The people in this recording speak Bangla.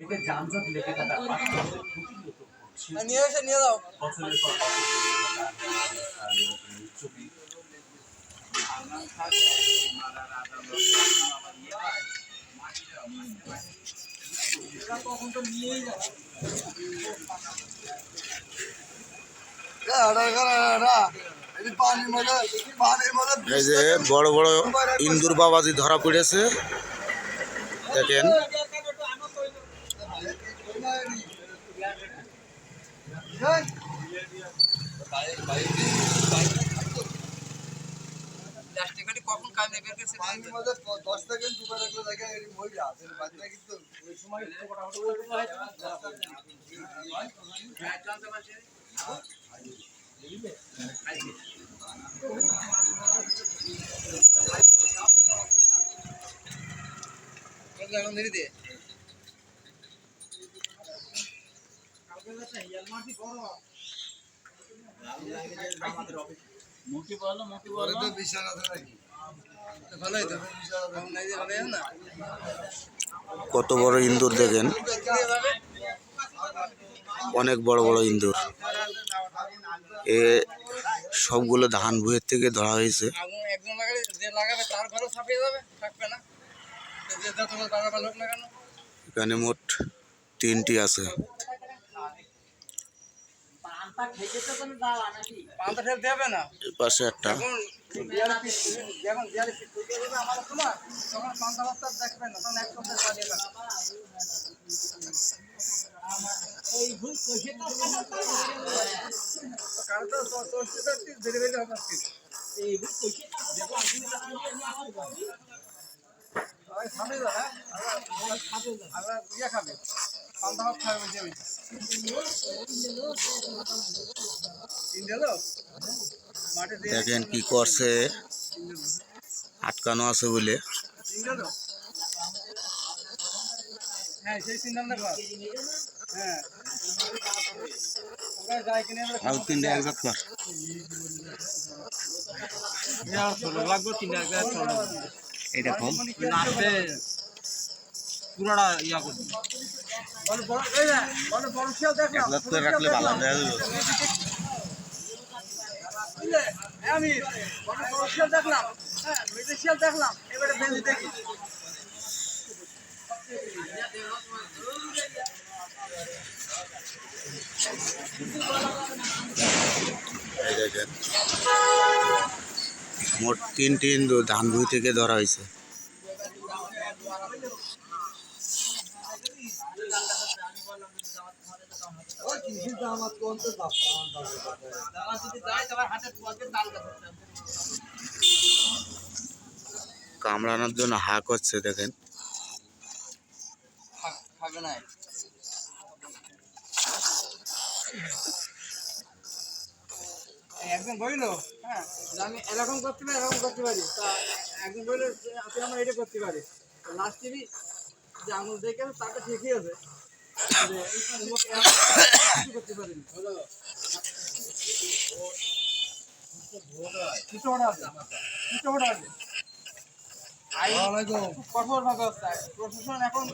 এতে যানজট লেগে থাকা নিয়ে এসে নিয়ে যাও বছরের পর তখন তো নিয়েই যাবে এই যে বড় বড় ইন্দুর বাবাজি ধরা পড়েছে দেখেন। কখন কাজে বের করছে 10 সেকেন্ড ডুবে রাখলে দেখে মরে যাবে বাচ্চা কিন্তু ওই সময় এখন ধরে দে মুখি বলো তো বিশাল আছে নাকি ভালোই তো নাই যে ভালো না কত বড় ইন্দুর দেখেন, অনেক বড় বড় ইন্দুর। এ সবগুলো ধান ভুঁয়ের থেকে ধরা হয়েছে। একজন লাগালে যে লাগাবে তার ঘরও ছাপিয়ে যাবে, থাকবে না যে যত লাগাবে লোক না কেন। এখানে মোট 3টি আছে। পান্তা ফেলতে হবে না, এর পাশে একটা। তখন পান্তা বস্তা দেখবে না, তখন এক সপ্তাহ বাজিয়ে রাখবে। কারণ তো ধীরে ধীরে হবে খাবে পান্তা ভাত খাবে দেখেন কি করছে, আটকানো আছে বলে। হ্যাঁ সেই চিন্তা কর। হ্যাঁ আর 3টা একজাত কর। লাগবে 3টা এটা কম পুরাটা ইয়া করছি একজাত করে রাখলে ভালো দেখা যাবে। আমি শিয়াল দেখলাম, হ্যাঁ শিয়াল দেখলাম, এবারে বেঁধে দেখি। এই দেখেন মোট 3টি ইন্দুর ধান ভুঁই থেকে ধরা হয়েছে। কামড়ানোর জন্য হাঁক হচ্ছে দেখেন। একজন বললো হ্যাঁ আমি এরকম করতে পারি, এরকম করতে পারি, তা একজন বললো আমরা এটা করতে পারি। লাস্টে যে আঙুল দেখে তাকে ঠিকই আছে করতে পারিনি। কঠোর ভাবে প্রশাসন এখন